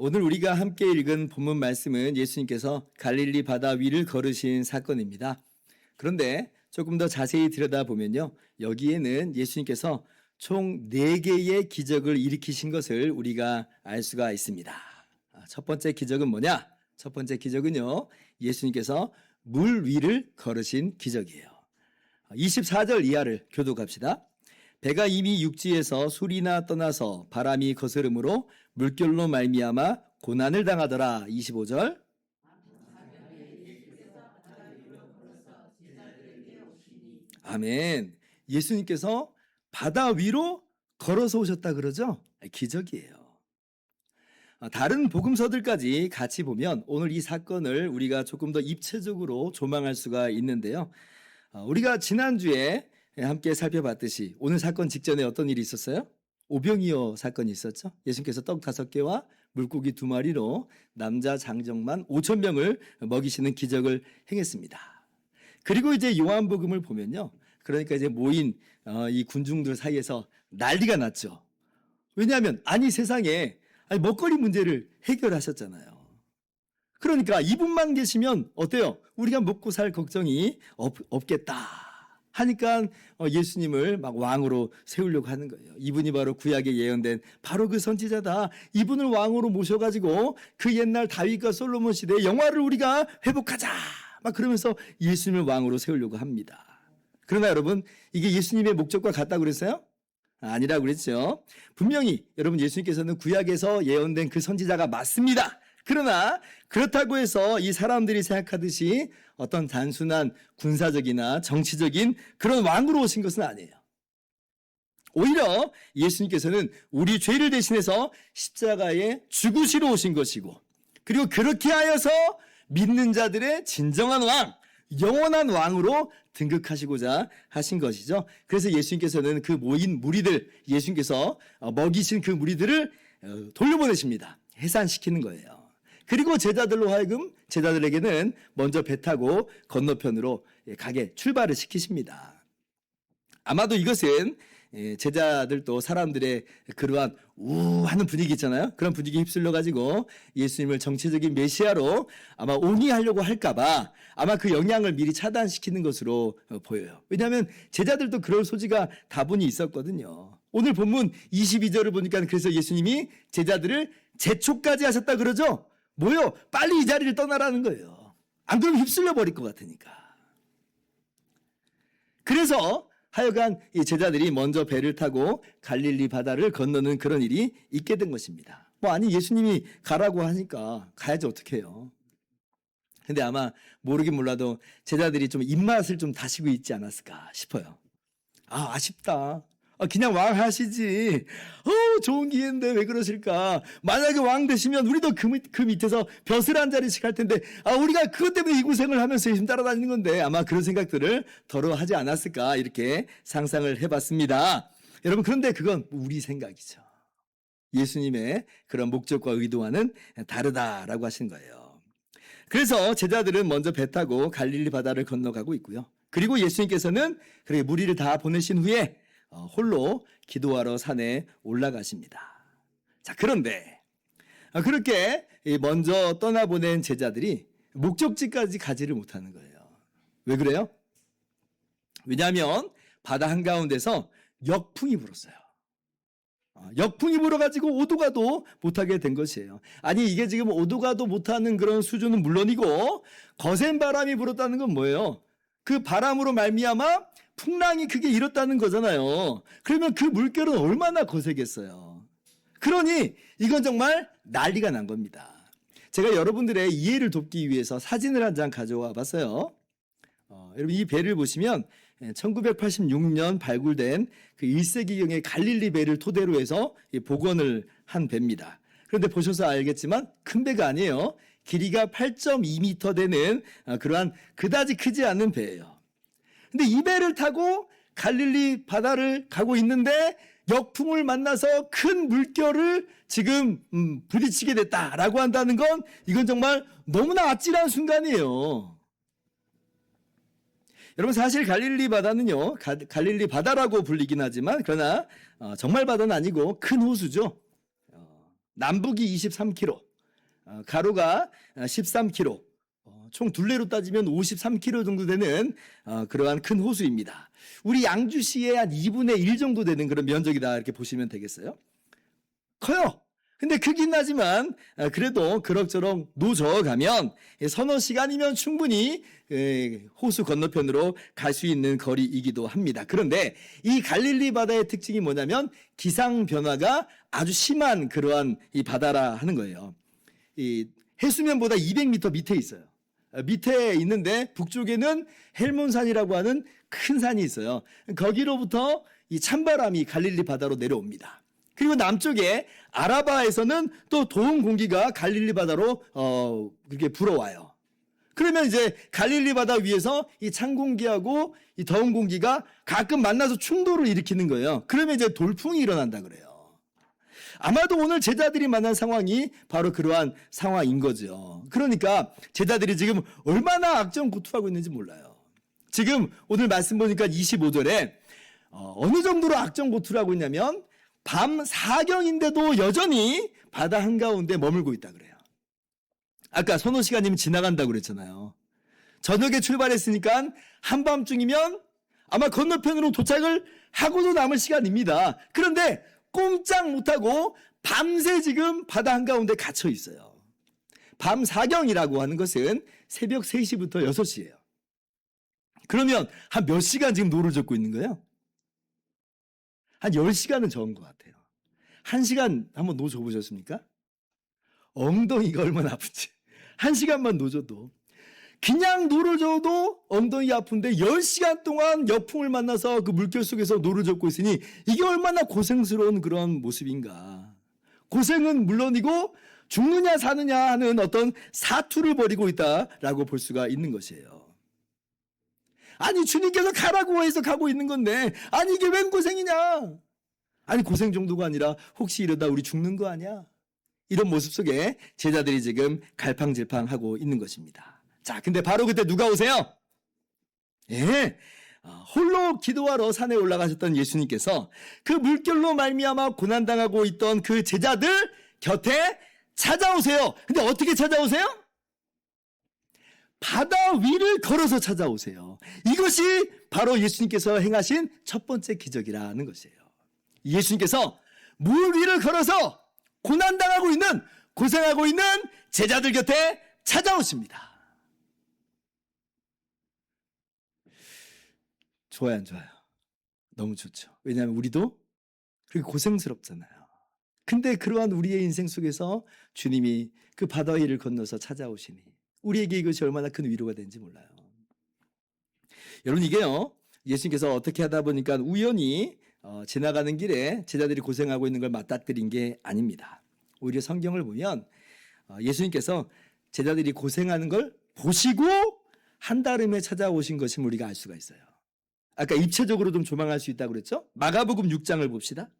오늘 우리가 함께 읽은 본문 말씀은 예수님께서 갈릴리 바다 위를 걸으신 사건입니다. 그런데 조금 더 자세히 들여다보면요, 여기에는 예수님께서 총 4개의 기적을 일으키신 것을 우리가 알 수가 있습니다. 첫 번째 기적은 뭐냐? 첫 번째 기적은요, 예수님께서 물 위를 걸으신 기적이에요. 24절 이하를 교독합시다. 배가 이미 육지에서 술이나 떠나서 바람이 거스름으로 물결로 말미암아 고난을 당하더라. 25절. 아멘. 예수님께서 바다 위로 걸어서 오셨다 그러죠? 기적이에요. 다른 복음서들까지 같이 보면 오늘 이 사건을 우리가 조금 더 입체적으로 조망할 수가 있는데요. 우리가 지난주에 함께 살펴봤듯이 오늘 사건 직전에 어떤 일이 있었어요? 오병이어 사건이 있었죠. 예수님께서 떡 5개와 물고기 2마리로 남자 장정만 5,000명을 먹이시는 기적을 행했습니다. 그리고 이제 요한복음을 보면요, 그러니까 이제 모인 이 군중들 사이에서 난리가 났죠. 왜냐하면 세상에 먹거리 문제를 해결하셨잖아요. 그러니까 이분만 계시면 어때요? 우리가 먹고 살 걱정이 없겠다 하니까 예수님을 막 왕으로 세우려고 하는 거예요. 이분이 바로 구약에 예언된 바로 그 선지자다. 이분을 왕으로 모셔가지고 그 옛날 다윗과 솔로몬 시대의 영화를 우리가 회복하자. 막 그러면서 예수님을 왕으로 세우려고 합니다. 그러나 여러분, 이게 예수님의 목적과 같다고 그랬어요? 아니라고 그랬죠. 분명히 여러분, 예수님께서는 구약에서 예언된 그 선지자가 맞습니다. 그러나 그렇다고 해서 이 사람들이 생각하듯이 어떤 단순한 군사적이나 정치적인 그런 왕으로 오신 것은 아니에요. 오히려 예수님께서는 우리 죄를 대신해서 십자가에 죽으시러 오신 것이고, 그리고 그렇게 하여서 믿는 자들의 진정한 왕, 영원한 왕으로 등극하시고자 하신 것이죠. 그래서 예수님께서는 그 모인 무리들, 예수님께서 먹이신 그 무리들을 돌려보내십니다. 해산시키는 거예요. 그리고 제자들에게는 먼저 배 타고 건너편으로 가게 출발을 시키십니다. 아마도 이것은 제자들도 사람들의 그러한 우하는 분위기 있잖아요. 그런 분위기에 휩쓸려가지고 예수님을 정치적인 메시아로 아마 옹이하려고 할까봐 아마 그 영향을 미리 차단시키는 것으로 보여요. 왜냐하면 제자들도 그럴 소지가 다분히 있었거든요. 오늘 본문 22절을 보니까 그래서 예수님이 제자들을 재촉까지 하셨다 그러죠? 뭐요? 빨리 이 자리를 떠나라는 거예요. 안 그러면 휩쓸려 버릴 것 같으니까. 그래서 하여간 이 제자들이 먼저 배를 타고 갈릴리 바다를 건너는 그런 일이 있게 된 것입니다. 예수님이 가라고 하니까 가야지 어떡해요. 근데 아마 모르긴 몰라도 제자들이 좀 입맛을 좀 다시고 있지 않았을까 싶어요. 아쉽다. 그냥 왕 하시지. 좋은 기회인데 왜 그러실까? 만약에 왕 되시면 우리도 그 밑에서 벼슬 한 자리씩 할 텐데, 우리가 그것 때문에 이 고생을 하면서 예수님 따라다니는 건데, 아마 그런 생각들을 더러 하지 않았을까, 이렇게 상상을 해봤습니다. 여러분, 그런데 그건 우리 생각이죠. 예수님의 그런 목적과 의도와는 다르다라고 하신 거예요. 그래서 제자들은 먼저 배 타고 갈릴리 바다를 건너가고 있고요. 그리고 예수님께서는 그렇게 무리를 다 보내신 후에 홀로 기도하러 산에 올라가십니다. 자, 그런데 그렇게 먼저 떠나보낸 제자들이 목적지까지 가지를 못하는 거예요. 왜 그래요? 왜냐하면 바다 한가운데서 역풍이 불었어요. 역풍이 불어가지고 오도가도 못하게 된 것이에요. 이게 지금 오도가도 못하는 그런 수준은 물론이고, 거센 바람이 불었다는 건 뭐예요? 그 바람으로 말미암아 풍랑이 크게 일었다는 거잖아요. 그러면 그 물결은 얼마나 거세겠어요. 그러니 이건 정말 난리가 난 겁니다. 제가 여러분들의 이해를 돕기 위해서 사진을 한 장 가져와 봤어요. 여러분, 이 배를 보시면 1986년 발굴된 그 1세기경의 갈릴리 배를 토대로 해서 복원을 한 배입니다. 그런데 보셔서 알겠지만 큰 배가 아니에요. 길이가 8.2m 되는 그러한 그다지 크지 않은 배예요. 근데 이 배를 타고 갈릴리 바다를 가고 있는데 역풍을 만나서 큰 물결을 지금 부딪히게 됐다라고 한다는 건 이건 정말 너무나 아찔한 순간이에요. 여러분, 사실 갈릴리 바다는요, 갈릴리 바다라고 불리긴 하지만 그러나 정말 바다는 아니고 큰 호수죠. 남북이 23km, 가로가 13km, 총 둘레로 따지면 53km 정도 되는 그러한 큰 호수입니다. 우리 양주시의 한 2분의 1 정도 되는 그런 면적이다 이렇게 보시면 되겠어요. 커요. 근데 크긴 하지만 그래도 그럭저럭 노져가면 서너 시간이면 충분히 호수 건너편으로 갈 수 있는 거리이기도 합니다. 그런데 이 갈릴리 바다의 특징이 뭐냐면 기상 변화가 아주 심한 그러한 이 바다라 하는 거예요. 이 해수면보다 200m 밑에 있어요. 밑에 있는데 북쪽에는 헬몬산이라고 하는 큰 산이 있어요. 거기로부터 이 찬바람이 갈릴리 바다로 내려옵니다. 그리고 남쪽에 아라바에서는 또 더운 공기가 갈릴리 바다로 그렇게 불어와요. 그러면 이제 갈릴리 바다 위에서 이 찬 공기하고 이 더운 공기가 가끔 만나서 충돌을 일으키는 거예요. 그러면 이제 돌풍이 일어난다 그래요. 아마도 오늘 제자들이 만난 상황이 바로 그러한 상황인 거죠. 그러니까 제자들이 지금 얼마나 악정고투하고 있는지 몰라요. 지금 오늘 말씀 보니까 25절에 어느 정도로 악정고투를 하고 있냐면 밤 4경인데도 여전히 바다 한가운데 머물고 있다 그래요. 아까 서너 시간이면 지나간다고 그랬잖아요. 저녁에 출발했으니까 한밤중이면 아마 건너편으로 도착을 하고도 남을 시간입니다. 그런데 꼼짝 못하고 밤새 지금 바다 한가운데 갇혀 있어요. 밤 4경이라고 하는 것은 새벽 3시부터 6시예요. 그러면 한 몇 시간 지금 노를 젓고 있는 거예요? 한 10시간은 적은 것 같아요. 1시간 한번 노 줘보셨습니까? 엉덩이가 얼마나 아픈지. 1시간만 노줘도. 그냥 노를 져도 엉덩이 아픈데 10시간 동안 역풍을 만나서 그 물결 속에서 노를 젓고 있으니 이게 얼마나 고생스러운 그런 모습인가. 고생은 물론이고 죽느냐 사느냐 하는 어떤 사투를 벌이고 있다라고 볼 수가 있는 것이에요. 아니 주님께서 가라고 해서 가고 있는 건데 아니 이게 웬 고생이냐. 아니 고생 정도가 아니라 혹시 이러다 우리 죽는 거 아니야. 이런 모습 속에 제자들이 지금 갈팡질팡하고 있는 것입니다. 자, 근데 바로 그때 누가 오세요? 예, 홀로 기도하러 산에 올라가셨던 예수님께서 그 물결로 말미암아 고난당하고 있던 그 제자들 곁에 찾아오세요. 근데 어떻게 찾아오세요? 바다 위를 걸어서 찾아오세요. 이것이 바로 예수님께서 행하신 첫 번째 기적이라는 것이에요. 예수님께서 물 위를 걸어서 고난당하고 있는, 고생하고 있는 제자들 곁에 찾아오십니다. 좋아요, 안 좋아요? 너무 좋죠. 왜냐하면 우리도 그렇게 고생스럽잖아요. 근데 그러한 우리의 인생 속에서 주님이 그 바다 위를 건너서 찾아오시니 우리에게 이것이 얼마나 큰 위로가 되는지 몰라요. 여러분 이게요, 예수님께서 어떻게 하다 보니까 우연히 지나가는 길에 제자들이 고생하고 있는 걸 맞닥뜨린 게 아닙니다. 오히려 성경을 보면 예수님께서 제자들이 고생하는 걸 보시고 한달음에 찾아오신 것임을 우리가 알 수가 있어요. 아까 입체적으로 좀 조망할 수 있다고 그랬죠? 마가복음 6장을 봅시다.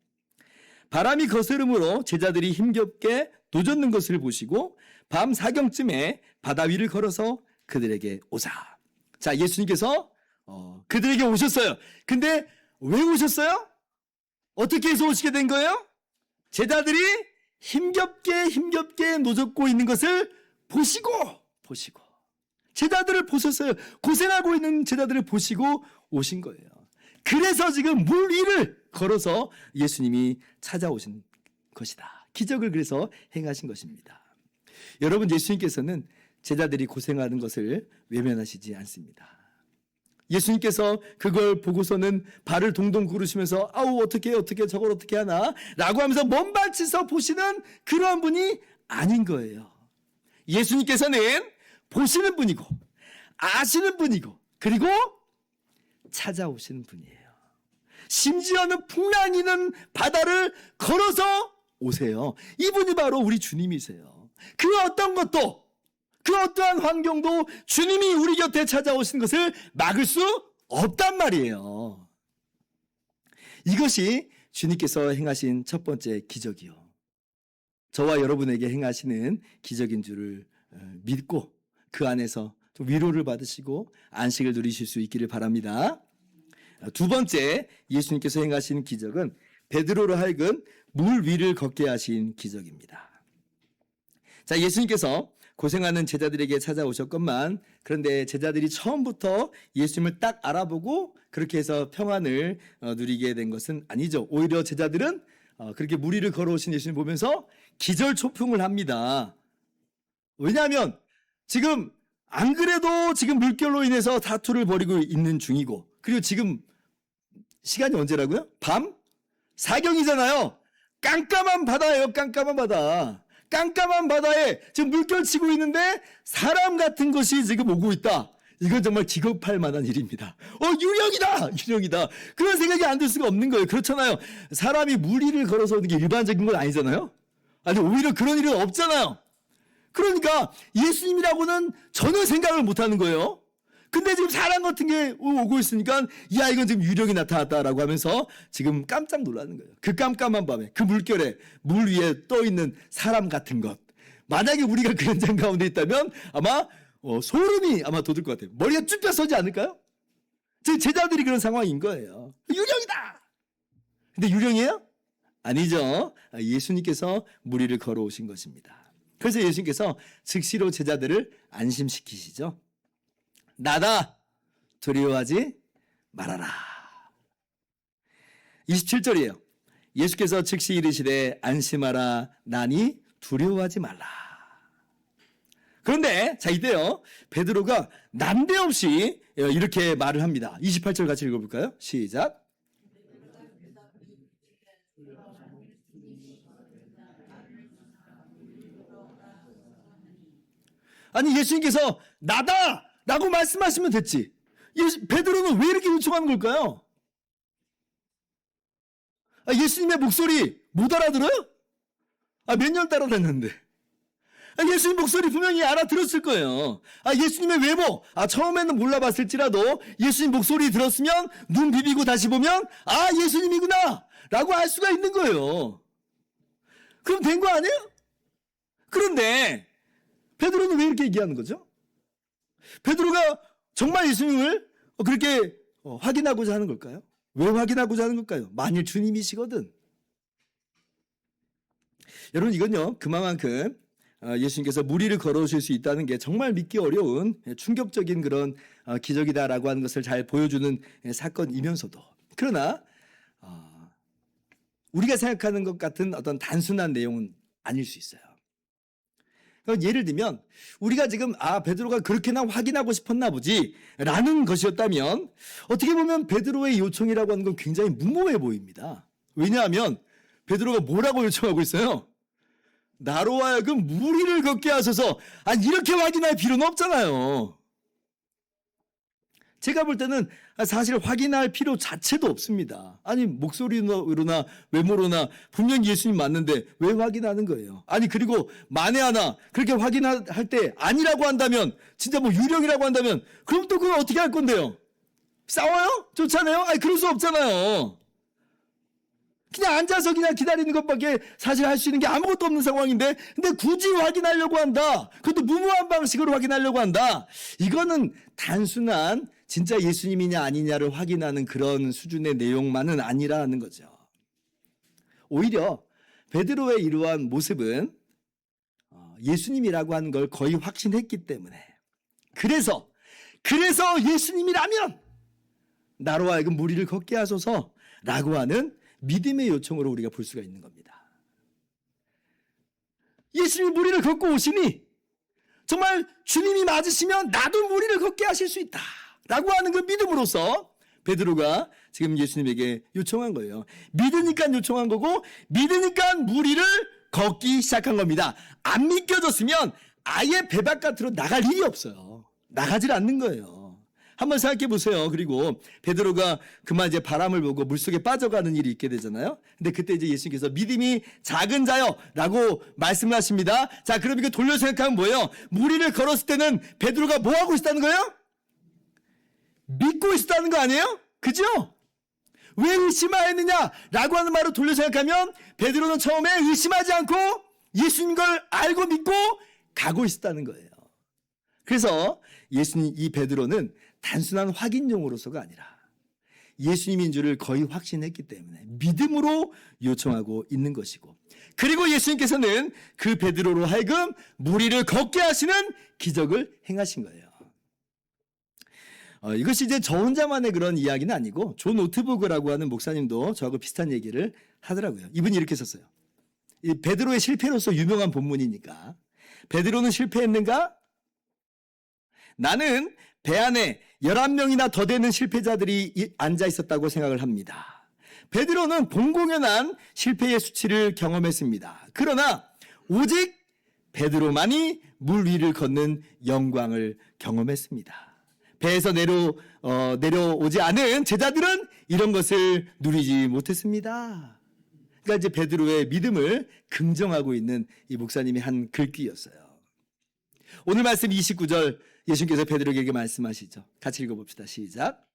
바람이 거스름으로 제자들이 힘겹게 노젓는 것을 보시고 밤 4경쯤에 바다 위를 걸어서 그들에게 오사. 자, 예수님께서 그들에게 오셨어요. 근데 왜 오셨어요? 어떻게 해서 오시게 된 거예요? 제자들이 힘겹게 노젓고 있는 것을 보시고 제자들을 보셨어요. 고생하고 있는 제자들을 보시고 오신 거예요. 그래서 지금 물 위를 걸어서 예수님이 찾아오신 것이다. 기적을 그래서 행하신 것입니다. 여러분, 예수님께서는 제자들이 고생하는 것을 외면하시지 않습니다. 예수님께서 그걸 보고서는 발을 동동 구르시면서 아우 어떻게 저걸 어떻게 하나 라고 하면서 먼발치서 보시는 그러한 분이 아닌 거예요. 예수님께서는 보시는 분이고 아시는 분이고 그리고 찾아오시는 분이에요. 심지어는 풍랑이는 바다를 걸어서 오세요. 이분이 바로 우리 주님이세요. 그 어떤 것도 그 어떠한 환경도 주님이 우리 곁에 찾아오신 것을 막을 수 없단 말이에요. 이것이 주님께서 행하신 첫 번째 기적이요. 저와 여러분에게 행하시는 기적인 줄을 믿고 그 안에서 좀 위로를 받으시고 안식을 누리실 수 있기를 바랍니다. 두 번째 예수님께서 행하신 기적은 베드로로 하여금 물 위를 걷게 하신 기적입니다. 자, 예수님께서 고생하는 제자들에게 찾아오셨건만 그런데 제자들이 처음부터 예수님을 딱 알아보고 그렇게 해서 평안을 누리게 된 것은 아니죠. 오히려 제자들은 그렇게 무리를 걸어오신 예수님 보면서 기절초풍을 합니다. 왜냐하면 지금 안 그래도 지금 물결로 인해서 다투를 벌이고 있는 중이고 그리고 지금 시간이 언제라고요? 밤? 사경이잖아요. 깜깜한 바다예요. 깜깜한 바다. 깜깜한 바다에 지금 물결 치고 있는데 사람 같은 것이 지금 오고 있다. 이건 정말 기겁할 만한 일입니다. 유령이다! 유령이다. 그런 생각이 안 들 수가 없는 거예요. 그렇잖아요. 사람이 무리를 걸어서 오는 게 일반적인 건 아니잖아요. 아니, 오히려 그런 일은 없잖아요. 그러니까 예수님이라고는 전혀 생각을 못 하는 거예요. 근데 지금 사람 같은 게 오고 있으니까 야 이건 지금 유령이 나타났다라고 하면서 지금 깜짝 놀라는 거예요. 그 깜깜한 밤에 그 물결에 물 위에 떠 있는 사람 같은 것. 만약에 우리가 그 현장 가운데 있다면 아마 소름이 아마 돋을 것 같아요. 머리가 쭉 펴서지 않을까요? 지금 제자들이 그런 상황인 거예요. 유령이다. 근데 유령이에요? 아니죠. 예수님께서 무리를 걸어오신 것입니다. 그래서 예수님께서 즉시로 제자들을 안심시키시죠. 나다 두려워하지 말아라. 27절이에요. 예수께서 즉시 이르시되 안심하라 나니 두려워하지 말라. 그런데 자 이때요 베드로가 난데없이 이렇게 말을 합니다. 28절 같이 읽어볼까요? 시작. 아니 예수님께서 나다! 라고 말씀하시면 됐지. 베드로는 왜 이렇게 요청하는 걸까요? 예수님의 목소리 못 알아들어요? 몇 년 따라다녔는데. 예수님 목소리 분명히 알아들었을 거예요. 예수님의 외모, 처음에는 몰라봤을지라도 예수님 목소리 들었으면 눈 비비고 다시 보면 예수님이구나! 라고 알 수가 있는 거예요. 그럼 된 거 아니에요? 그런데 베드로는 왜 이렇게 얘기하는 거죠? 베드로가 정말 예수님을 그렇게 확인하고자 하는 걸까요? 왜 확인하고자 하는 걸까요? 만일 주님이시거든. 여러분 이건요 그만큼 예수님께서 무리를 걸어오실 수 있다는 게 정말 믿기 어려운 충격적인 그런 기적이다라고 하는 것을 잘 보여주는 사건이면서도 그러나 우리가 생각하는 것 같은 어떤 단순한 내용은 아닐 수 있어요. 예를 들면 우리가 지금 베드로가 그렇게나 확인하고 싶었나 보지 라는 것이었다면 어떻게 보면 베드로의 요청이라고 하는 건 굉장히 무모해 보입니다. 왜냐하면 베드로가 뭐라고 요청하고 있어요? 나로 하여금 무리를 걷게 하소서. 이렇게 확인할 필요는 없잖아요. 제가 볼 때는 사실 확인할 필요 자체도 없습니다. 목소리로나 외모로나 분명히 예수님 맞는데 왜 확인하는 거예요? 그리고 만에 하나 그렇게 확인할 때 아니라고 한다면 진짜 유령이라고 한다면 그럼 또 그걸 어떻게 할 건데요? 싸워요? 좋잖아요? 그럴 수 없잖아요. 그냥 앉아서 그냥 기다리는 것밖에 사실 할 수 있는 게 아무것도 없는 상황인데 근데 굳이 확인하려고 한다. 그것도 무모한 방식으로 확인하려고 한다. 이거는 단순한 진짜 예수님이냐 아니냐를 확인하는 그런 수준의 내용만은 아니라는 거죠. 오히려 베드로의 이러한 모습은 예수님이라고 하는 걸 거의 확신했기 때문에 그래서 예수님이라면 나로 하여금 무리를 걷게 하소서라고 하는 믿음의 요청으로 우리가 볼 수가 있는 겁니다. 예수님이 무리를 걷고 오시니 정말 주님이 맞으시면 나도 무리를 걷게 하실 수 있다 라고 하는 그 믿음으로써 베드로가 지금 예수님에게 요청한 거예요. 믿으니까 요청한 거고 믿으니까 무리를 걷기 시작한 겁니다. 안 믿겨졌으면 아예 배 바깥으로 나갈 일이 없어요. 나가질 않는 거예요. 한번 생각해 보세요. 그리고 베드로가 그만 이제 바람을 보고 물속에 빠져가는 일이 있게 되잖아요. 근데 그때 이제 예수님께서 믿음이 작은 자요 라고 말씀을 하십니다. 자, 그럼 이거 돌려 생각하면 뭐예요? 무리를 걸었을 때는 베드로가 뭐 하고 있다는 거예요? 믿고 있었다는 거 아니에요? 그죠? 왜 의심하였느냐? 라고 하는 말로 돌려 생각하면 베드로는 처음에 의심하지 않고 예수님 걸 알고 믿고 가고 있었다는 거예요. 그래서 예수님 이 베드로는 단순한 확인용으로서가 아니라 예수님인 줄을 거의 확신했기 때문에 믿음으로 요청하고 있는 것이고, 그리고 예수님께서는 그 베드로로 하여금 물 위를 걷게 하시는 기적을 행하신 거예요. 이것이 이제 저 혼자만의 그런 이야기는 아니고 존 오트버그라고 하는 목사님도 저하고 비슷한 얘기를 하더라고요. 이분이 이렇게 썼어요. 이 베드로의 실패로서 유명한 본문이니까. 베드로는 실패했는가? 나는 배 안에 11명이나 더 되는 실패자들이 앉아 있었다고 생각을 합니다. 베드로는 공공연한 실패의 수치를 경험했습니다. 그러나 오직 베드로만이 물 위를 걷는 영광을 경험했습니다. 배에서 내려오지 않은 제자들은 이런 것을 누리지 못했습니다. 그러니까 이제 베드로의 믿음을 긍정하고 있는 이 목사님이 한 글귀였어요. 오늘 말씀 29절 예수님께서 베드로에게 말씀하시죠. 같이 읽어봅시다. 시작.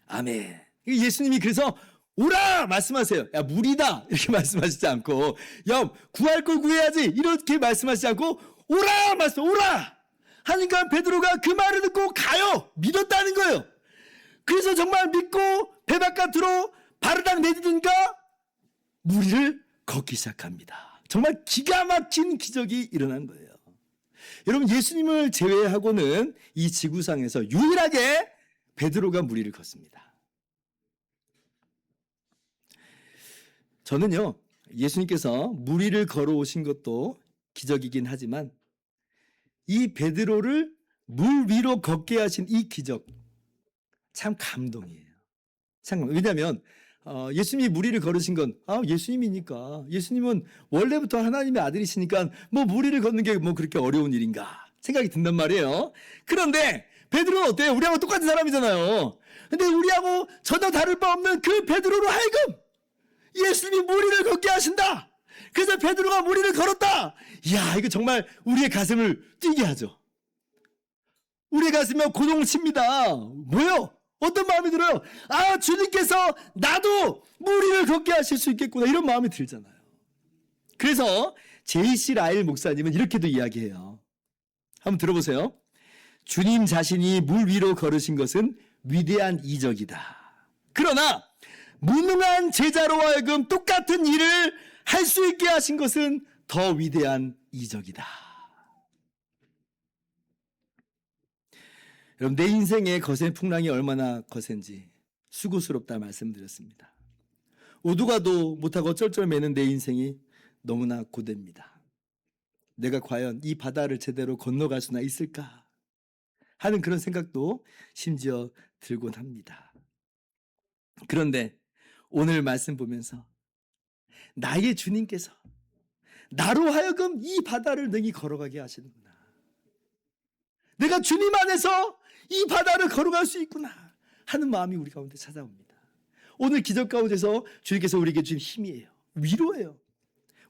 아멘. 예수님이 그래서 오라 말씀하세요. 야, 물이다 이렇게 말씀하시지 않고, 야, 구할 걸 구해야지 이렇게 말씀하시지 않고, 오라 말씀, 오라 하니까 베드로가 그 말을 듣고 가요. 믿었다는 거예요. 그래서 정말 믿고 배 바깥으로 발을 딱 내딛으니까 물 위를 걷기 시작합니다. 정말 기가 막힌 기적이 일어난 거예요. 여러분, 예수님을 제외하고는 이 지구상에서 유일하게 베드로가 물 위를 걷습니다. 저는요, 예수님께서 물 위를 걸어오신 것도 기적이긴 하지만 이 베드로를 물 위로 걷게 하신 이 기적, 참 감동이에요. 왜냐하면 예수님이 물 위를 걸으신 건 예수님이니까, 예수님은 원래부터 하나님의 아들이시니까 뭐 물 위를 걷는 게 뭐 그렇게 어려운 일인가 생각이 든단 말이에요. 그런데 베드로는 어때요? 우리하고 똑같은 사람이잖아요. 근데 우리하고 전혀 다를 바 없는 그 베드로로 하여금 예수님이 물 위를 걷게 하신다. 그래서 베드로가 물 위를 걸었다. 이야, 이거 정말 우리의 가슴을 뛰게 하죠. 우리의 가슴에 고동을 칩니다. 뭐요? 어떤 마음이 들어요? 주님께서 나도 물 위를 걷게 하실 수 있겠구나, 이런 마음이 들잖아요. 그래서 J.C. 라일 목사님은 이렇게도 이야기해요. 한번 들어보세요. 주님 자신이 물 위로 걸으신 것은 위대한 이적이다. 그러나 무능한 제자로 하여금 똑같은 일을 할 수 있게 하신 것은 더 위대한 이적이다. 여러분, 내 인생의 거센 풍랑이 얼마나 거센지 수고스럽다 말씀드렸습니다. 오도 가도 못하고 쩔쩔매는 내 인생이 너무나 고됩니다. 내가 과연 이 바다를 제대로 건너갈 수나 있을까 하는 그런 생각도 심지어 들곤 합니다. 그런데 오늘 말씀 보면서 나의 주님께서 나로 하여금 이 바다를 능히 걸어가게 하시는구나. 내가 주님 안에서 이 바다를 걸어갈 수 있구나 하는 마음이 우리 가운데 찾아옵니다. 오늘 기적 가운데서 주님께서 우리에게 준 힘이에요. 위로예요.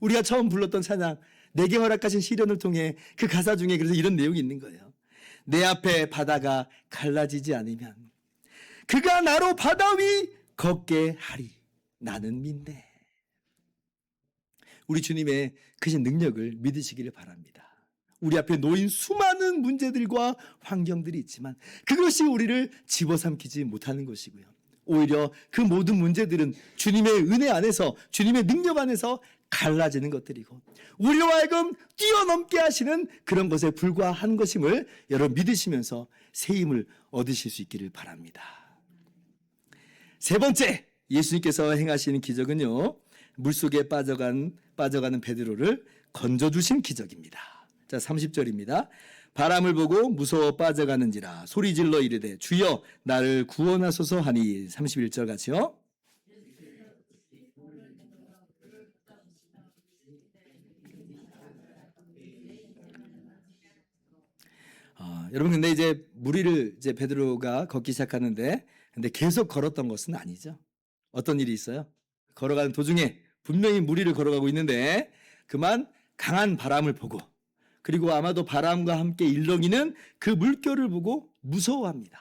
우리가 처음 불렀던 찬양, 내게 허락하신 시련을 통해 그 가사 중에 그래서 이런 내용이 있는 거예요. 내 앞에 바다가 갈라지지 않으면 그가 나로 바다 위 걷게 하리. 나는 믿네. 우리 주님의 크신 능력을 믿으시기를 바랍니다. 우리 앞에 놓인 수많은 문제들과 환경들이 있지만 그것이 우리를 집어삼키지 못하는 것이고요. 오히려 그 모든 문제들은 주님의 은혜 안에서, 주님의 능력 안에서 갈라지는 것들이고 우리로 하여금 뛰어넘게 하시는 그런 것에 불과한 것임을 여러분 믿으시면서 새 힘을 얻으실 수 있기를 바랍니다. 세 번째, 예수님께서 행하시는 기적은요, 물속에 빠져가는 베드로를 건져주신 기적입니다. 자, 30절입니다. 바람을 보고 무서워 빠져가는지라 소리질러 이르되 주여 나를 구원하소서 하니. 31절 같이요. 여러분, 근데 이제 물 위를 이제 베드로가 걷기 시작하는데, 근데 계속 걸었던 것은 아니죠. 어떤 일이 있어요? 걸어가는 도중에 분명히 물 위를 걸어가고 있는데 그만 강한 바람을 보고, 그리고 아마도 바람과 함께 일렁이는 그 물결을 보고 무서워합니다.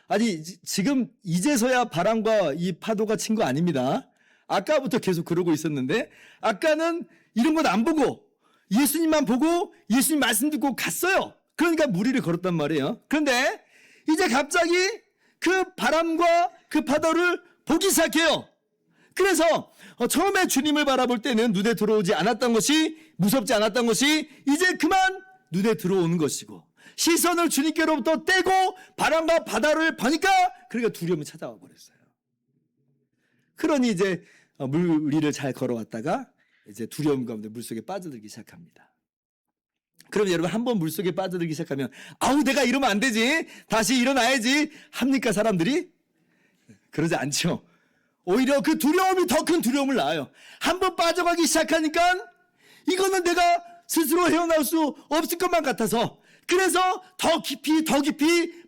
아니, 지금 이제서야 바람과 이 파도가 친 거 아닙니다. 아까부터 계속 그러고 있었는데, 아까는 이런 건 안 보고 예수님만 보고 예수님 말씀 듣고 갔어요. 그러니까 무리를 걸었단 말이에요. 그런데 이제 갑자기 그 바람과 그 파도를 보기 시작해요. 그래서 처음에 주님을 바라볼 때는 눈에 들어오지 않았던 것이, 무섭지 않았던 것이 이제 그만 눈에 들어오는 것이고, 시선을 주님께로부터 떼고 바람과 바다를 보니까 그러니까 두려움이 찾아와 버렸어요. 그러니 이제 물 위를 잘 걸어왔다가 이제 두려움 가운데 물속에 빠져들기 시작합니다. 그럼 여러분, 한번 물속에 빠져들기 시작하면 아우 내가 이러면 안 되지, 다시 일어나야지 합니까 사람들이? 그러지 않죠. 오히려 그 두려움이 더 큰 두려움을 낳아요. 한번 빠져가기 시작하니까 이거는 내가 스스로 헤어나올 수 없을 것만 같아서, 그래서 더 깊이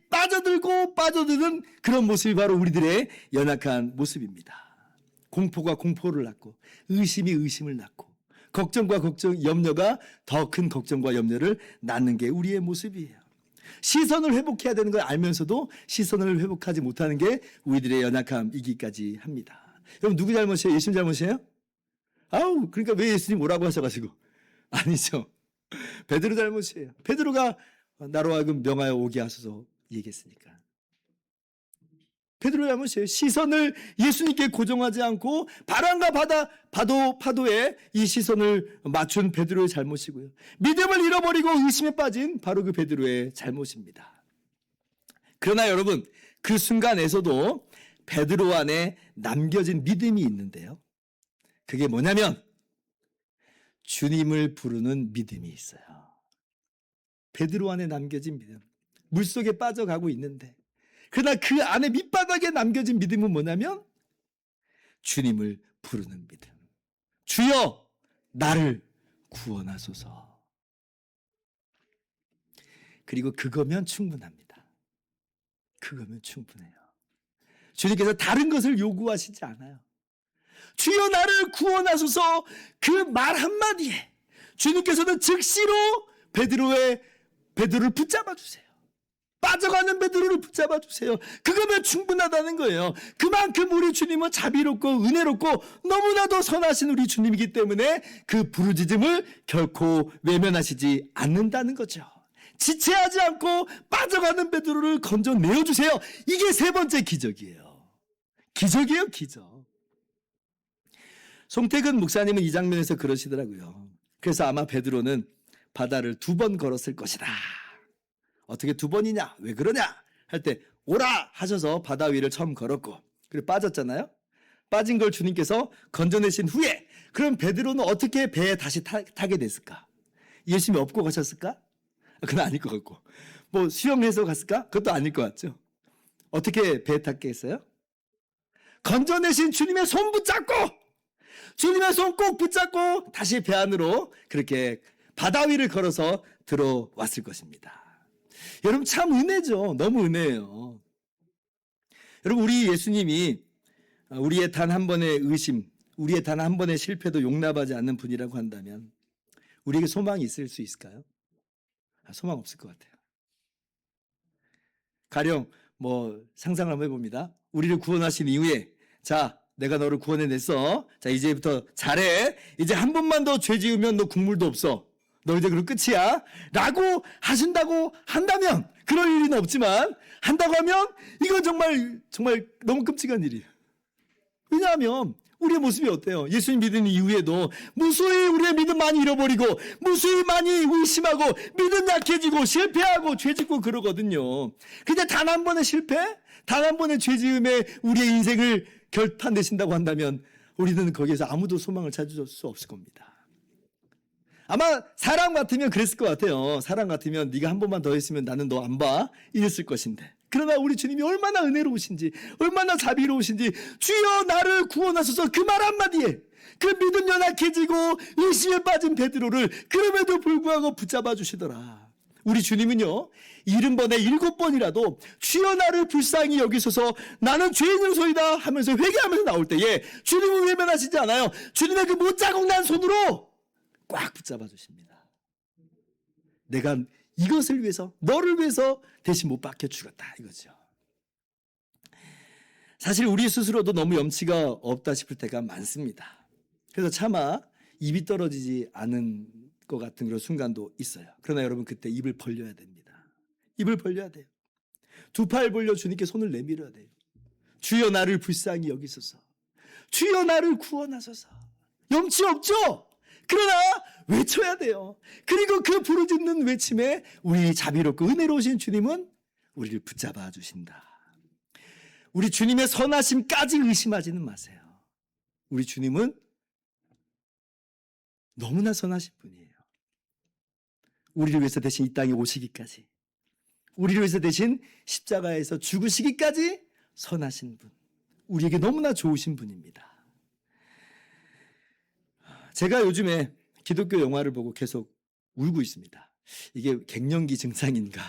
빠져들고 빠져드는 그런 모습이 바로 우리들의 연약한 모습입니다. 공포가 공포를 낳고 의심이 의심을 낳고 걱정과 염려가 더 큰 걱정과 염려를 낳는 게 우리의 모습이에요. 시선을 회복해야 되는 걸 알면서도 시선을 회복하지 못하는 게 우리들의 연약함이기까지 합니다. 여러분, 누구 잘못이에요? 예수님 잘못이에요? 아우, 그러니까 왜 예수님 오라고 하셔가지고. 아니죠. 베드로 잘못이에요. 베드로가 나로 하여금 명하여 오게 하소서 얘기했으니까. 베드로 잘못이에요. 시선을 예수님께 고정하지 않고 바람과 파도에 이 시선을 맞춘 베드로의 잘못이고요. 믿음을 잃어버리고 의심에 빠진 바로 그 베드로의 잘못입니다. 그러나 여러분, 그 순간에서도 베드로 안에 남겨진 믿음이 있는데요. 그게 뭐냐면 주님을 부르는 믿음이 있어요. 베드로 안에 남겨진 믿음. 물속에 빠져가고 있는데, 그러나 그 안에 밑바닥에 남겨진 믿음은 뭐냐면 주님을 부르는 믿음. 주여 나를 구원하소서. 그리고 그거면 충분합니다. 그거면 충분해요. 주님께서 다른 것을 요구하시지 않아요. 주여 나를 구원하소서, 그 말 한마디에 주님께서는 즉시로 베드로를 붙잡아 주세요. 빠져가는 베드로를 붙잡아 주세요. 그거면 충분하다는 거예요. 그만큼 우리 주님은 자비롭고 은혜롭고 너무나도 선하신 우리 주님이기 때문에 그 부르짖음을 결코 외면하시지 않는다는 거죠. 지체하지 않고 빠져가는 베드로를 건져내어 주세요. 이게 세 번째 기적이에요. 기적이에요, 기적. 송태근 목사님은 이 장면에서 그러시더라고요. 그래서 아마 베드로는 바다를 2번 걸었을 것이다. 어떻게 2번이냐? 왜 그러냐? 할 때 오라 하셔서 바다 위를 처음 걸었고, 그리고 빠졌잖아요. 빠진 걸 주님께서 건져내신 후에 그럼 베드로는 어떻게 배에 다시 타게 됐을까? 예수님이 업고 가셨을까? 그건 아닐 것 같고, 뭐 수영해서 갔을까? 그것도 아닐 것 같죠. 어떻게 배에 탔겠어요? 건져내신 주님의 손 붙잡고, 주님의 손 꼭 붙잡고 다시 배 안으로 그렇게 바다 위를 걸어서 들어왔을 것입니다. 여러분, 참 은혜죠. 너무 은혜예요. 여러분, 우리 예수님이 우리의 단 한 번의 의심, 우리의 단 한 번의 실패도 용납하지 않는 분이라고 한다면 우리에게 소망이 있을 수 있을까요? 소망 없을 것 같아요. 가령 상상을 한번 해봅니다. 우리를 구원하신 이후에, 자, 내가 너를 구원해냈어. 자, 이제부터 잘해. 이제 한 번만 더 죄 지으면 너 국물도 없어. 너 이제 그럼 끝이야. 라고 하신다고 한다면, 그럴 일은 없지만 한다고 하면 이건 정말 너무 끔찍한 일이에요. 왜냐하면 우리의 모습이 어때요? 예수님 믿은 이후에도 무수히 우리의 믿음 많이 잃어버리고, 무수히 많이 의심하고, 믿음 약해지고 실패하고 죄 짓고 그러거든요. 근데 단 한 번의 실패, 단 한 번의 죄 지음에 우리의 인생을 결판내신다고 한다면 우리는 거기에서 아무도 소망을 찾을 수 없을 겁니다. 아마 사람 같으면 그랬을 것 같아요. 사람 같으면 네가 한 번만 더 했으면 나는 너 안 봐, 이랬을 것인데, 그러나 우리 주님이 얼마나 은혜로우신지, 얼마나 자비로우신지, 주여 나를 구원하소서, 그 말 한마디에 그 믿음 연약해지고 의심에 빠진 베드로를 그럼에도 불구하고 붙잡아 주시더라. 우리 주님은요, 70번에 7번이라도 주여 나를 불쌍히 여기소서, 나는 죄인으로소이다 하면서 회개하면서 나올 때에 주님은 외면하시지 않아요. 주님의 그 못자국 난 손으로 꽉 붙잡아 주십니다. 내가 이것을 위해서, 너를 위해서 대신 못 박혀 죽었다, 이거죠. 사실 우리 스스로도 너무 염치가 없다 싶을 때가 많습니다. 그래서 차마 입이 떨어지지 않은 것 같은 그런 순간도 있어요. 그러나 여러분 그때 입을 벌려야 됩니다. 입을 벌려야 돼요. 두 팔 벌려 주님께 손을 내밀어야 돼요. 주여 나를 불쌍히 여기소서. 주여 나를 구원하소서. 염치 없죠? 그러나 외쳐야 돼요. 그리고 그 부르짖는 외침에 우리 자비롭고 은혜로우신 주님은 우리를 붙잡아 주신다. 우리 주님의 선하심까지 의심하지는 마세요. 우리 주님은 너무나 선하신 분이에요. 우리를 위해서 대신 이 땅에 오시기까지, 우리를 위해서 대신 십자가에서 죽으시기까지 선하신 분, 우리에게 너무나 좋으신 분입니다. 제가 요즘에 기독교 영화를 보고 계속 울고 있습니다. 이게 갱년기 증상인가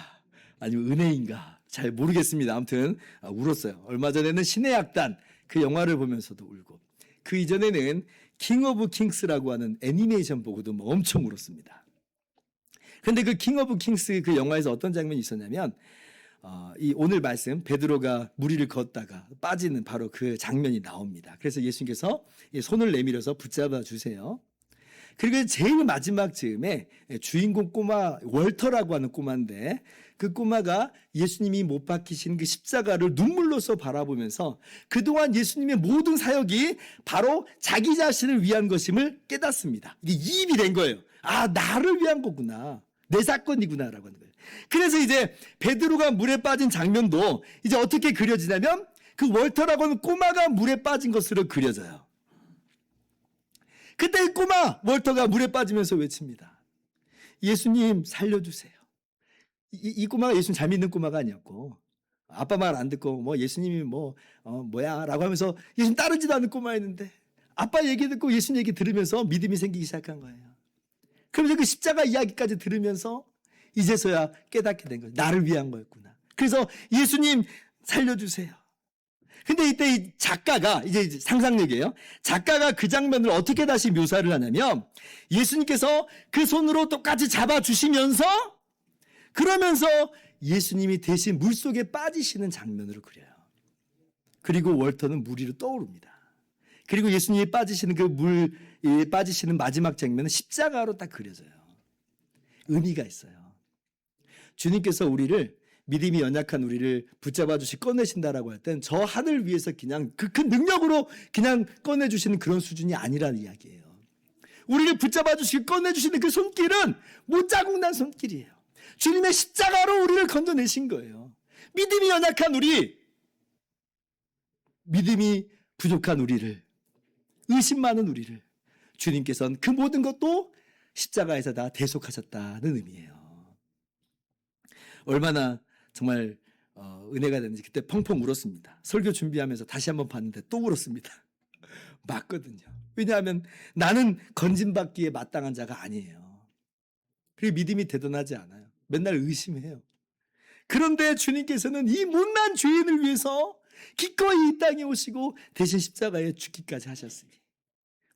아니면 은혜인가 잘 모르겠습니다. 아무튼 울었어요. 얼마 전에는 신의 악단 그 영화를 보면서도 울고, 그 이전에는 킹 오브 킹스라고 하는 애니메이션 보고도 엄청 울었습니다. 그런데 그 킹 오브 킹스 그 영화에서 어떤 장면이 있었냐면 이 오늘 말씀 베드로가 무리를 걷다가 빠지는 바로 그 장면이 나옵니다. 그래서 예수님께서 손을 내밀어서 붙잡아 주세요. 그리고 제일 마지막 즈음에 주인공 꼬마 월터라고 하는 꼬마인데, 그 꼬마가 예수님이 못 박히신 그 십자가를 눈물로써 바라보면서 그동안 예수님의 모든 사역이 바로 자기 자신을 위한 것임을 깨닫습니다. 이게 이입이 된 거예요. 아, 나를 위한 거구나. 내 사건이구나라고 하는 거예요. 그래서 이제 베드로가 물에 빠진 장면도 이제 어떻게 그려지냐면 그 월터라고 하는 꼬마가 물에 빠진 것으로 그려져요. 그때 이 꼬마 월터가 물에 빠지면서 외칩니다. 예수님 살려주세요. 이 꼬마가 예수님 잘 믿는 꼬마가 아니었고, 아빠 말 안 듣고 뭐 예수님이 뭐야 라고 하면서 예수님 따르지도 않는 꼬마였는데, 아빠 얘기 듣고 예수님 얘기 들으면서 믿음이 생기기 시작한 거예요. 그러면서 그 십자가 이야기까지 들으면서 이제서야 깨닫게 된 거예요. 나를 위한 거였구나. 그래서 예수님 살려주세요. 근데 이때 이 작가가, 이제 상상력이에요. 작가가 그 장면을 어떻게 다시 묘사를 하냐면, 예수님께서 그 손으로 똑같이 잡아주시면서, 그러면서 예수님이 대신 물속에 빠지시는 장면으로 그려요. 그리고 월터는 물 위로 떠오릅니다. 그리고 예수님이 빠지시는 그 물에 빠지시는 마지막 장면은 십자가로 딱 그려져요. 의미가 있어요. 주님께서 우리를, 믿음이 연약한 우리를 붙잡아 주시 꺼내신다라고 할 땐 저 하늘 위에서 그냥 그 큰 능력으로 그냥 꺼내주시는 그런 수준이 아니라는 이야기예요. 우리를 붙잡아 주시고 꺼내주시는 그 손길은 못 자국 난 손길이에요. 주님의 십자가로 우리를 건져내신 거예요. 믿음이 연약한 우리, 믿음이 부족한 우리를, 의심 많은 우리를 주님께서는 그 모든 것도 십자가에서 다 대속하셨다는 의미예요. 얼마나 정말 은혜가 되는지 그때 펑펑 울었습니다. 설교 준비하면서 다시 한번 봤는데 또 울었습니다. 맞거든요. 왜냐하면 나는 건진받기에 마땅한 자가 아니에요. 그리고 믿음이 대단하지 않아요. 맨날 의심해요. 그런데 주님께서는 이 못난 죄인을 위해서 기꺼이 이 땅에 오시고 대신 십자가에 죽기까지 하셨으니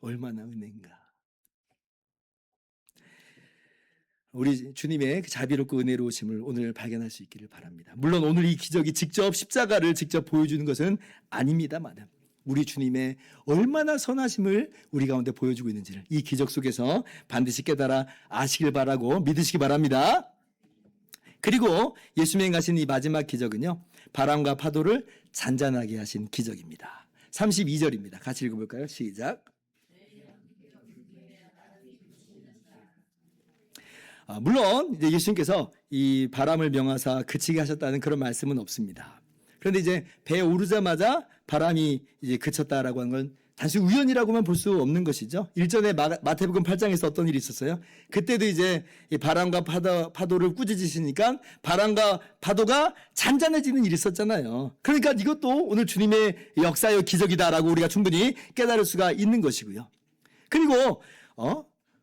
얼마나 은혜인가. 우리 주님의 그 자비롭고 은혜로우심을 오늘 발견할 수 있기를 바랍니다. 물론 오늘 이 기적이 직접 십자가를 직접 보여주는 것은 아닙니다만, 우리 주님의 얼마나 선하심을 우리 가운데 보여주고 있는지를 이 기적 속에서 반드시 깨달아 아시길 바라고 믿으시기 바랍니다. 그리고 예수님이 행하신 이 마지막 기적은요, 바람과 파도를 잔잔하게 하신 기적입니다. 32절입니다. 같이 읽어볼까요? 시작. 물론 이제 예수님께서 이 바람을 명하사 그치게 하셨다는 그런 말씀은 없습니다. 그런데 이제 배에 오르자마자 바람이 이제 그쳤다라고 하는 건 단순히 우연이라고만 볼 수 없는 것이죠. 일전에 마태복음 8장에서 어떤 일이 있었어요? 그때도 이제 이 바람과 파도를 꾸짖으시니까 바람과 파도가 잔잔해지는 일이 있었잖아요. 그러니까 이것도 오늘 주님의 역사의 기적이다라고 우리가 충분히 깨달을 수가 있는 것이고요. 그리고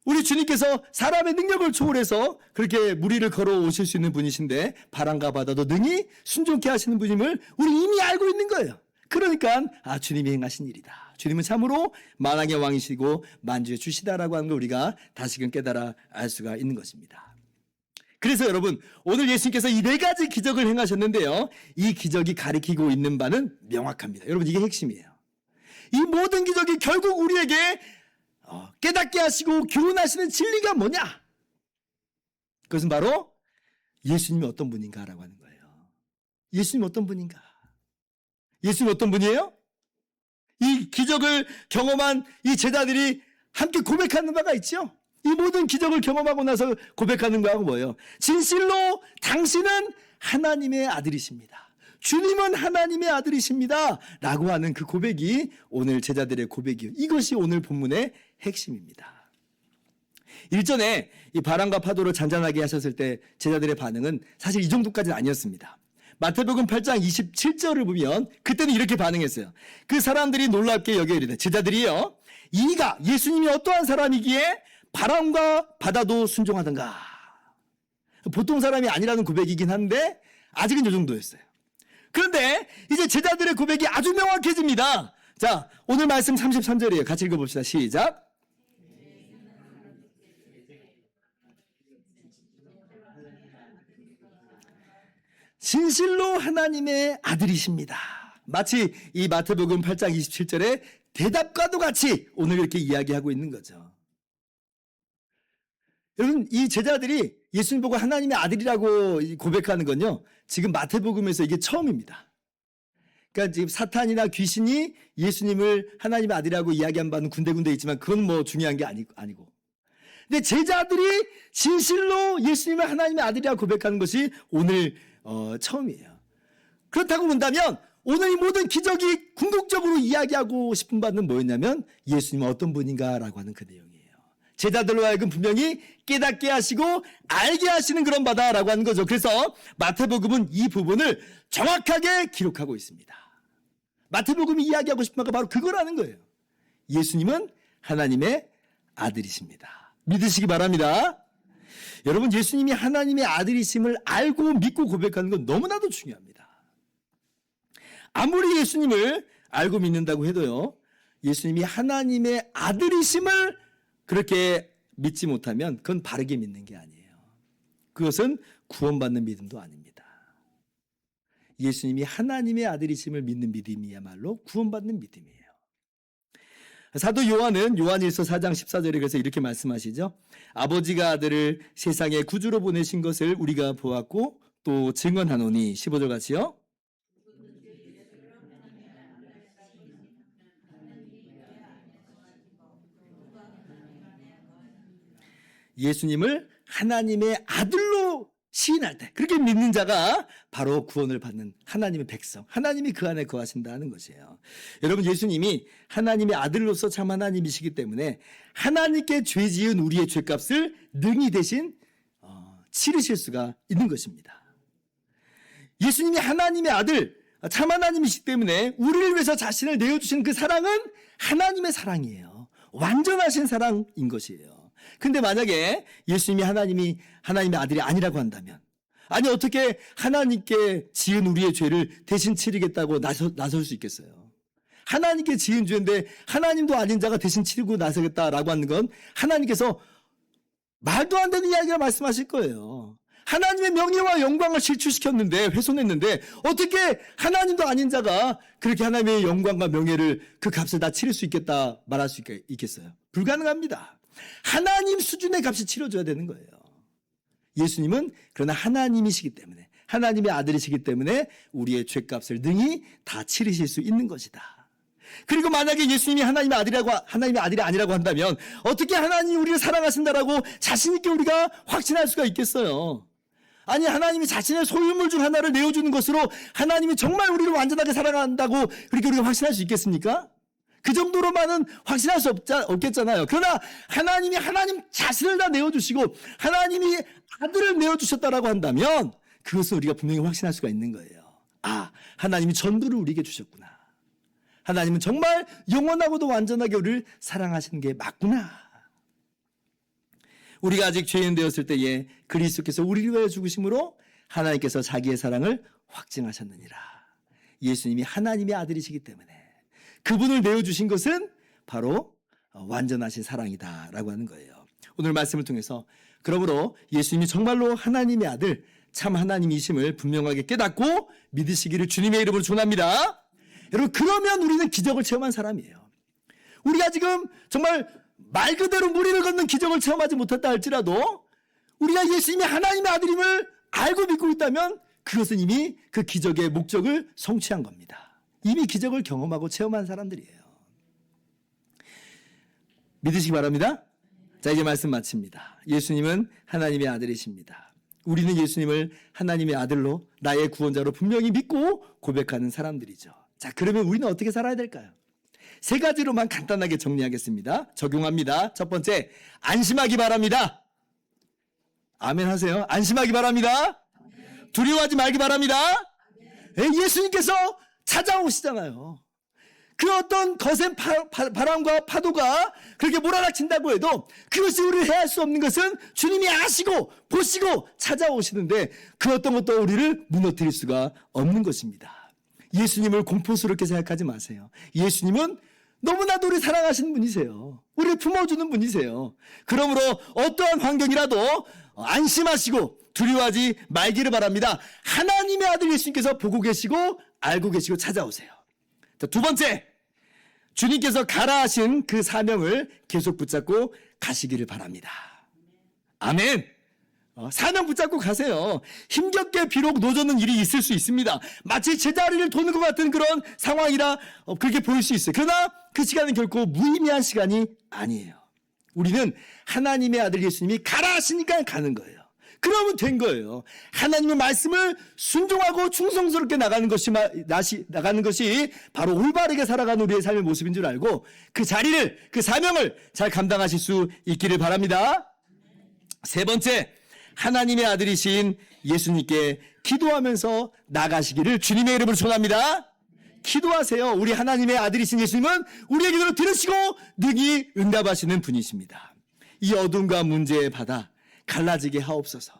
우리 주님께서 사람의 능력을 초월해서 그렇게 무리를 걸어오실 수 있는 분이신데 바람과 바다도 능히 순종케 하시는 분임을 우리 이미 알고 있는 거예요. 그러니까 주님이 행하신 일이다. 주님은 참으로 만왕의 왕이시고 만주의 주시다라고 하는 걸 우리가 다시금 깨달아 알 수가 있는 것입니다. 그래서 여러분, 오늘 예수님께서 이 네 가지 기적을 행하셨는데요, 이 기적이 가리키고 있는 바는 명확합니다. 여러분, 이게 핵심이에요. 이 모든 기적이 결국 우리에게 깨닫게 하시고 교훈하시는 진리가 뭐냐? 그것은 바로 예수님이 어떤 분인가라고 하는 거예요. 예수님이 어떤 분인가? 예수님이 어떤 분이에요? 이 기적을 경험한 이 제자들이 함께 고백하는 바가 있죠. 이 모든 기적을 경험하고 나서 고백하는 거하고 뭐예요? 진실로 당신은 하나님의 아들이십니다. 주님은 하나님의 아들이십니다. 라고 하는 그 고백이 오늘 제자들의 고백이에요. 이것이 오늘 본문의 핵심입니다. 일전에 이 바람과 파도를 잔잔하게 하셨을 때 제자들의 반응은 사실 이 정도까지는 아니었습니다. 마태복음 8장 27절을 보면 그때는 이렇게 반응했어요. 그 사람들이 놀랍게 여겨 이르되, 제자들이요, 이가 예수님이 어떠한 사람이기에 바람과 바다도 순종하던가. 보통 사람이 아니라는 고백이긴 한데 아직은 이 정도였어요. 그런데 이제 제자들의 고백이 아주 명확해집니다. 자, 오늘 말씀 33절이에요. 같이 읽어봅시다. 시작. 진실로 하나님의 아들이십니다. 마치 이 마태복음 8장 27절의 대답과도 같이 오늘 이렇게 이야기하고 있는 거죠. 여러분, 이 제자들이 예수님 보고 하나님의 아들이라고 고백하는 건요, 지금 마태복음에서 이게 처음입니다. 그러니까 지금 사탄이나 귀신이 예수님을 하나님의 아들이라고 이야기한 바는 군데군데 있지만 그건 뭐 중요한 게 아니고. 근데 제자들이 진실로 예수님을 하나님의 아들이라고 고백하는 것이 오늘 처음이에요. 그렇다고 본다면 오늘 이 모든 기적이 궁극적으로 이야기하고 싶은 바는 뭐였냐면 예수님은 어떤 분인가라고 하는 그 내용이에요. 제자들로 하여금 분명히 깨닫게 하시고 알게 하시는 그런 바다라고 하는 거죠. 그래서 마태복음은 이 부분을 정확하게 기록하고 있습니다. 마태복음이 이야기하고 싶은 바가 바로 그거라는 거예요. 예수님은 하나님의 아들이십니다. 믿으시기 바랍니다. 여러분, 예수님이 하나님의 아들이심을 알고 믿고 고백하는 건 너무나도 중요합니다. 아무리 예수님을 알고 믿는다고 해도요, 예수님이 하나님의 아들이심을 그렇게 믿지 못하면 그건 바르게 믿는 게 아니에요. 그것은 구원받는 믿음도 아닙니다. 예수님이 하나님의 아들이심을 믿는 믿음이야말로 구원받는 믿음이에요. 사도 요한은 요한일서 4장 14절에 그래서 이렇게 말씀하시죠. 아버지가 아들을 세상에 구주로 보내신 것을 우리가 보았고 또 증언하노니, 15절 같이요. 예수님을 하나님의 아들로 시인할 때, 그렇게 믿는 자가 바로 구원을 받는 하나님의 백성, 하나님이 그 안에 거하신다는 것이에요. 여러분, 예수님이 하나님의 아들로서 참 하나님이시기 때문에 하나님께 죄 지은 우리의 죄값을 능히 대신 치르실 수가 있는 것입니다. 예수님이 하나님의 아들, 참 하나님이시기 때문에 우리를 위해서 자신을 내어주신 그 사랑은 하나님의 사랑이에요. 완전하신 사랑인 것이에요. 근데 만약에 예수님이 하나님의 아들이 아니라고 한다면, 아니 어떻게 하나님께 지은 우리의 죄를 대신 치르겠다고 나설 수 있겠어요? 하나님께 지은 죄인데 하나님도 아닌 자가 대신 치르고 나서겠다라고 하는 건 하나님께서 말도 안 되는 이야기를 말씀하실 거예요. 하나님의 명예와 영광을 실추시켰는데, 훼손했는데 어떻게 하나님도 아닌 자가 그렇게 하나님의 영광과 명예를, 그 값을 다 치를 수 있겠다 말할 수 있겠어요? 불가능합니다. 하나님 수준의 값이 치러져야 되는 거예요. 예수님은 그러나 하나님이시기 때문에, 하나님의 아들이시기 때문에 우리의 죄값을 능히 다 치르실 수 있는 것이다. 그리고 만약에 예수님이 하나님의 아들이 아니라고 한다면 어떻게 하나님이 우리를 사랑하신다라고 자신 있게 우리가 확신할 수가 있겠어요? 아니, 하나님이 자신의 소유물 중 하나를 내어주는 것으로 하나님이 정말 우리를 완전하게 사랑한다고 그렇게 우리가 확신할 수 있겠습니까? 그 정도로만은 확신할 수 없겠잖아요. 그러나 하나님이 하나님 자신을 다 내어주시고 하나님이 아들을 내어주셨다라고 한다면 그것은 우리가 분명히 확신할 수가 있는 거예요. 아, 하나님이 전부를 우리에게 주셨구나. 하나님은 정말 영원하고도 완전하게 우리를 사랑하시는 게 맞구나. 우리가 아직 죄인 되었을 때에 그리스도께서 우리를 위하여 죽으심으로 하나님께서 자기의 사랑을 확증하셨느니라. 예수님이 하나님의 아들이시기 때문에 그분을 내어주신 것은 바로 완전하신 사랑이다라고 하는 거예요. 오늘 말씀을 통해서 그러므로 예수님이 정말로 하나님의 아들, 참 하나님이심을 분명하게 깨닫고 믿으시기를 주님의 이름으로 축원합니다. 여러분, 그러면 우리는 기적을 체험한 사람이에요. 우리가 지금 정말 말 그대로 무리를 걷는 기적을 체험하지 못했다 할지라도 우리가 예수님이 하나님의 아들임을 알고 믿고 있다면 그것은 이미 그 기적의 목적을 성취한 겁니다. 이미 기적을 경험하고 체험한 사람들이에요. 믿으시기 바랍니다. 자, 이제 말씀 마칩니다. 예수님은 하나님의 아들이십니다. 우리는 예수님을 하나님의 아들로 나의 구원자로 분명히 믿고 고백하는 사람들이죠. 자, 그러면 우리는 어떻게 살아야 될까요? 세 가지로만 간단하게 정리하겠습니다. 적용합니다. 첫 번째, 안심하기 바랍니다. 아멘 하세요. 안심하기 바랍니다. 두려워하지 말기 바랍니다. 예수님께서 찾아오시잖아요. 그 어떤 거센 바람과 파도가 그렇게 몰아닥친다고 해도 그것이 우리를 해할 수 없는 것은 주님이 아시고 보시고 찾아오시는데 그 어떤 것도 우리를 무너뜨릴 수가 없는 것입니다. 예수님을 공포스럽게 생각하지 마세요. 예수님은 너무나도 우리 사랑하시는 분이세요. 우리를 품어주는 분이세요. 그러므로 어떠한 환경이라도 안심하시고 두려워하지 말기를 바랍니다. 하나님의 아들 예수님께서 보고 계시고 알고 계시고 찾아오세요. 자, 두 번째, 주님께서 가라 하신 그 사명을 계속 붙잡고 가시기를 바랍니다. 아멘. 사명 붙잡고 가세요. 힘겹게 비록 노젓는 일이 있을 수 있습니다. 마치 제자리를 도는 것 같은 그런 상황이라 그렇게 보일 수 있어요. 그러나 그 시간은 결코 무의미한 시간이 아니에요. 우리는 하나님의 아들 예수님이 가라 하시니까 가는 거예요. 그러면 된 거예요. 하나님의 말씀을 순종하고 충성스럽게 나가는 것이 바로 올바르게 살아가는 우리의 삶의 모습인 줄 알고 그 자리를, 그 사명을 잘 감당하실 수 있기를 바랍니다. 세 번째, 하나님의 아들이신 예수님께 기도하면서 나가시기를 주님의 이름으로 축원합니다. 기도하세요. 우리 하나님의 아들이신 예수님은 우리의 기도를 들으시고 능히 응답하시는 분이십니다. 이 어둠과 문제의 바다 갈라지게 하옵소서.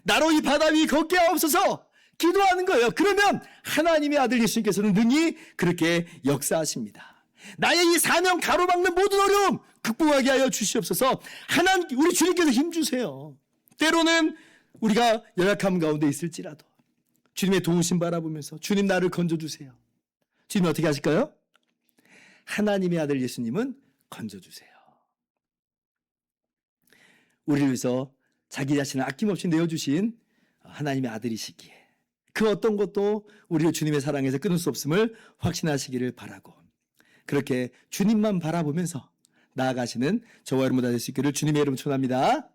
나로 이 바다 위 걷게 하옵소서. 기도하는 거예요. 그러면 하나님의 아들 예수님께서는 능히 그렇게 역사하십니다. 나의 이 사명 가로막는 모든 어려움 극복하게 하여 주시옵소서. 하나님, 우리 주님께서 힘주세요. 때로는 우리가 연약함 가운데 있을지라도 주님의 도우심 바라보면서 주님 나를 건져주세요. 주님 어떻게 하실까요? 하나님의 아들 예수님은 건져주세요. 우리를 위해서 자기 자신을 아낌없이 내어주신 하나님의 아들이시기에 그 어떤 것도 우리를 주님의 사랑에서 끊을 수 없음을 확신하시기를 바라고 그렇게 주님만 바라보면서 나아가시는 저와 여러분 다 될 수 있기를 주님의 이름으로 축원합니다.